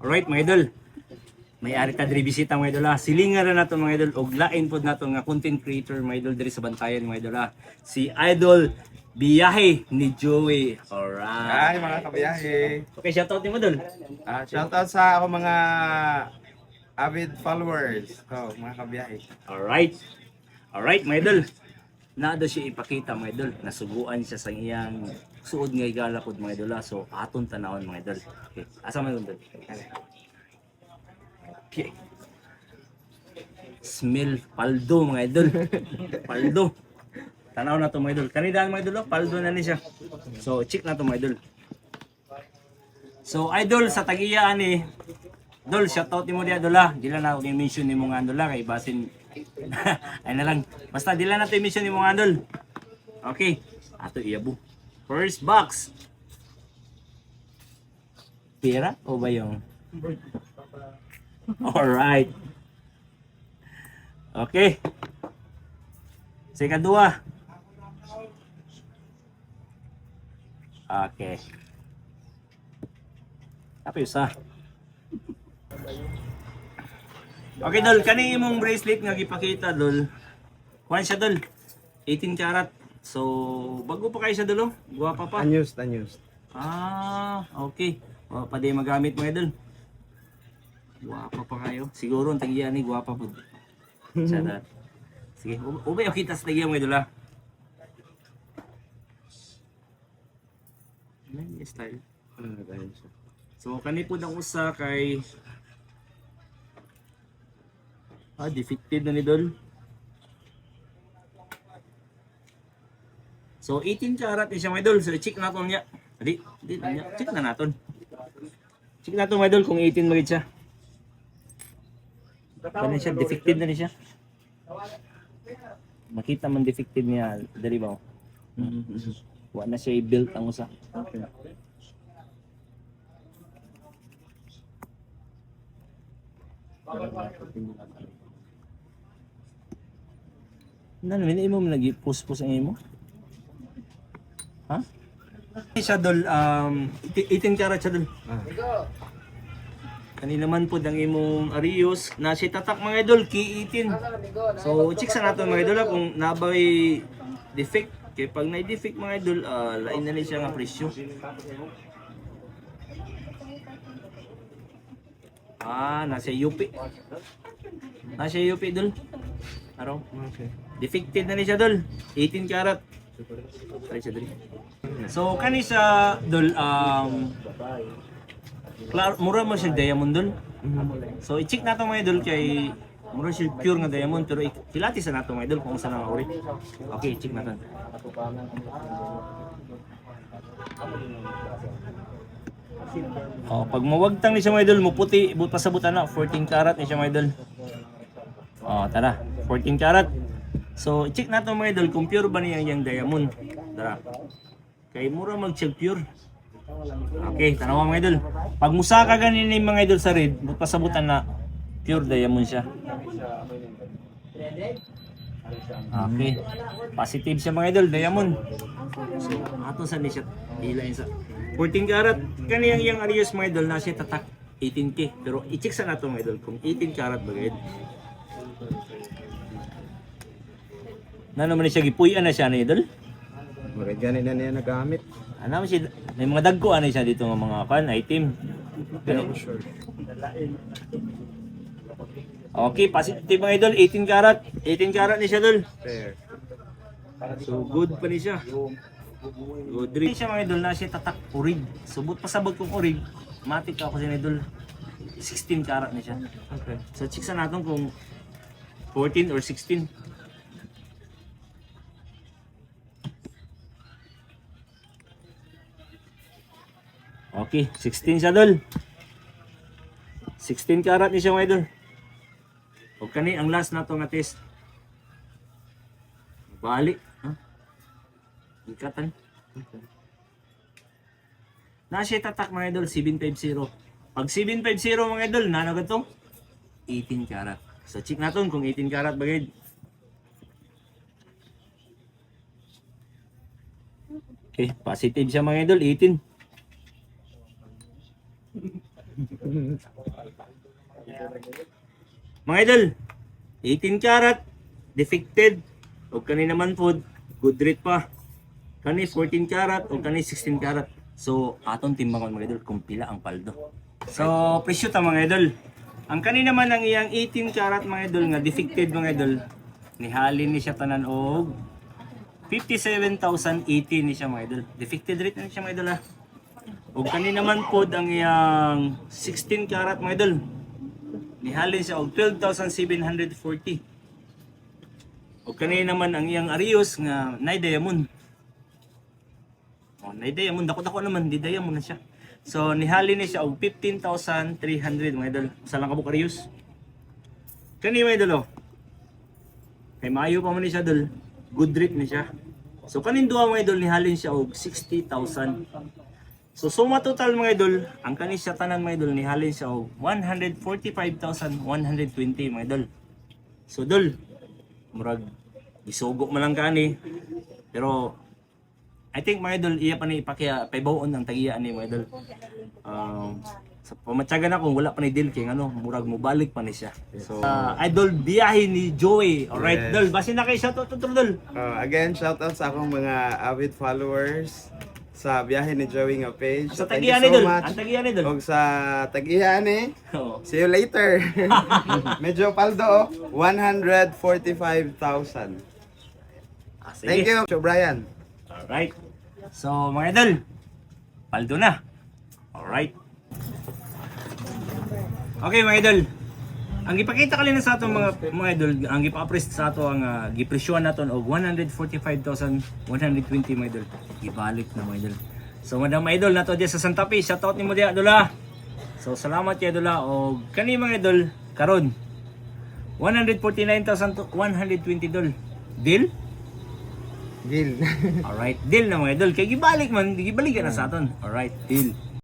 Alright mga idol. May ari ta diri bisita mga idol ha. Silingan na nato mga idol og lain pod nato nga content creator mga idol diri sa Bantayan mga idol ha. Si Idol Biyahe ni Joey. Hi Alright. mga kabiyahe. Okay, shoutout ni mo dol. Shoutout sa ako mga avid followers. Mga kabiyahe. Alright. Alright mga idol. Naado siya ipakita mga idol. Nasuguan siya sa iyang suod nga igala pod mga idol ha. So aton tanawon mga idol. Okay. Asa man dol? Okay. Smell paldo mga idol. Paldo. Tanaw na to mga idol. Kanidaan mga idol, oh, paldo na ni siya. So check na to mga idol. So idol sa tagiya ani. Dol, shoutout ni mo dia idol ha. Dila na ako i-mention ni mo nga idol ha kay basin ay na lang. Basta dila na to i-mention ni mo nga idol. Okay. Ato iyabo. First box. Pera o ba yung? Alright. Okay. Sa ikadua. Okay. Apa isa? Okay, Dol. Kani imong bracelet nga gipakita, Dol. Kuhan siya, Dol. 18 karat. So, bago pa kayo siya, Dol. Oh. Guwapa pa. Unused. Okay. O, pa di magamit mo, Idol. Guwapa pa kayo. Siguro, ang tagiyan ni guwapa po. Sada. Sige, ubay o kita sa tagiyan mo, Idol, ha? Ano yung style? So, kani po ng usa kay... defective na ni Dol. So, 18 karat ni siya, mga Idol. So, check natin niya. Di niya. Check na natin. Check natin, mga Idol, kung 18 magid siya. Kani siya, defective na ni siya. Makita man defective niya, dali ba? Wa na siya i-built ang usa. Okay. Nan, minimo mo nag-post-post ang imo? Ha? Siya Dol, 18 karat siya Dol. Kanina man po ang imong Arios na si tatak mga idol ki 18. So check sa nato mga idol kung nabay defect kay pag na defect mga idol lain na ni siya nga presyo. Nasa UP. Nasa UP dol. Araw. Okay. Defected na ni siya dol. 18 karat. Try siya dol. So kani sa dol klaro, mura mo siya diamond dol. So i-check nato mga idol kay mura siya pure nga diamond pero kilati sa nato mga idol kung saan ang ori. Okay, check natin. Pag mawagtang ni siya mga idol, muputi, pasabutan na 14 karat ni siya mga idol. Tara, 14 karat. So i-check nato mga idol kung pure ba niya yung diamond. Tara. Kay mura mag-check pure. Okay, tanawa mga idol. Pag musa ka ganin yung mga idol sa red, pasabutan na pure diamond siya. Okay. Positive siya mga idol, diamond. So, ato sa ni siya ilain sa 14 karat. Kaniyang yung Arios mga idol na siya tatak 18k. Pero i-check sa nato mga idol kung 18 karat ba gayud. Na naman siya gipuy-an na siya na idol. Ganit na niya nagamit. Ano siya, may mga dagko ano siya dito ng mga item. Pero Sure. okay, positive mga idol, 18 karat. 18 karat ni siya dol. Fair. So good pa ni siya. Good rin siya mga idol na siya tatak urig. Subot pasabot kong urig. Matik ako siya idol. 16 karat ni siya. Okay. So check sa natin kung 14 or 16. Okay, 16 siya dol. 16 karat ni siya mga idol. O kani ang last na to nga test. Balik, ha? Ikatan. Okay. Na siya tatak mga idol 750. Pag 750 mga idol, nanagad to 18 karat. So check natin kung 18 karat bagay. Okay, positive siya mga idol, 18. Mga idol, 18 karat, defected, o kani naman food, good rate pa. Kani 14 karat o kani 16 karat. So, aton timbangon mga idol kung pila ang paldo. So, presyo ta mga idol. Ang kani naman ang iyang 18 karat mga idol nga defected mga idol. Nihalin ni siya tanan og 57,080 ni siya mga idol. Defected rate na ni siya mga idol ha. O kani naman pod ang iyang 16 karat mga idol. Nihalin siya og 12,740. O kani naman ang iyang Arios nga nay diamond. Oh, nay diamond dako-dako naman di diamond na siya. So nihalin ni siya og 15,300 mga idol. Sa lang kabuk Arios. Kani mga idol oh. Kay maayo pa man ni siya dol. Good rate ni siya. So kanin duha mga idol nihalin siya og 60,000. So suma total mga idol, ang kani siya tanan mga idol nihalin siya og 145,120 mga idol. So dol, murag isugo man lang kani. Pero I think mga idol iya pa ni ipakya paybawon ang tagiya ni mga idol. Sa pamatyagan ako wala pa ni deal kay ano, murag mobalik pa ni siya. So idol biyahe ni Joey. Alright Yes. dol, basin na kay shout out to dol. Again, shoutout sa akong mga avid followers sa biyahe ni Joey nga page. Sa Thank you tagiya ni so dol, much. ang tagiya ni dol. Og sa tagiya ni, Oo. see you later. Medyo paldo, 145,000. Sige. Thank you, Cho Brian. Alright. So, mga idol, paldo na. Alright. Okay, mga idol. Ang ipakita kalina sa ato mga idol, ang ipa-appreciate sa ato ang gipresyohan naton og 145,120 mga idol. Ibalik na mga idol. So, madam mga idol nato diya sa Santa Fe, shoutout nimo diya idol ha. So, salamat kay idol ha. Og kani mga idol karon 149,120 idol. Deal? Gil. Alright, deal na mga idol. Kay gibalik man, gibalik ka na sa aton. Alright, deal.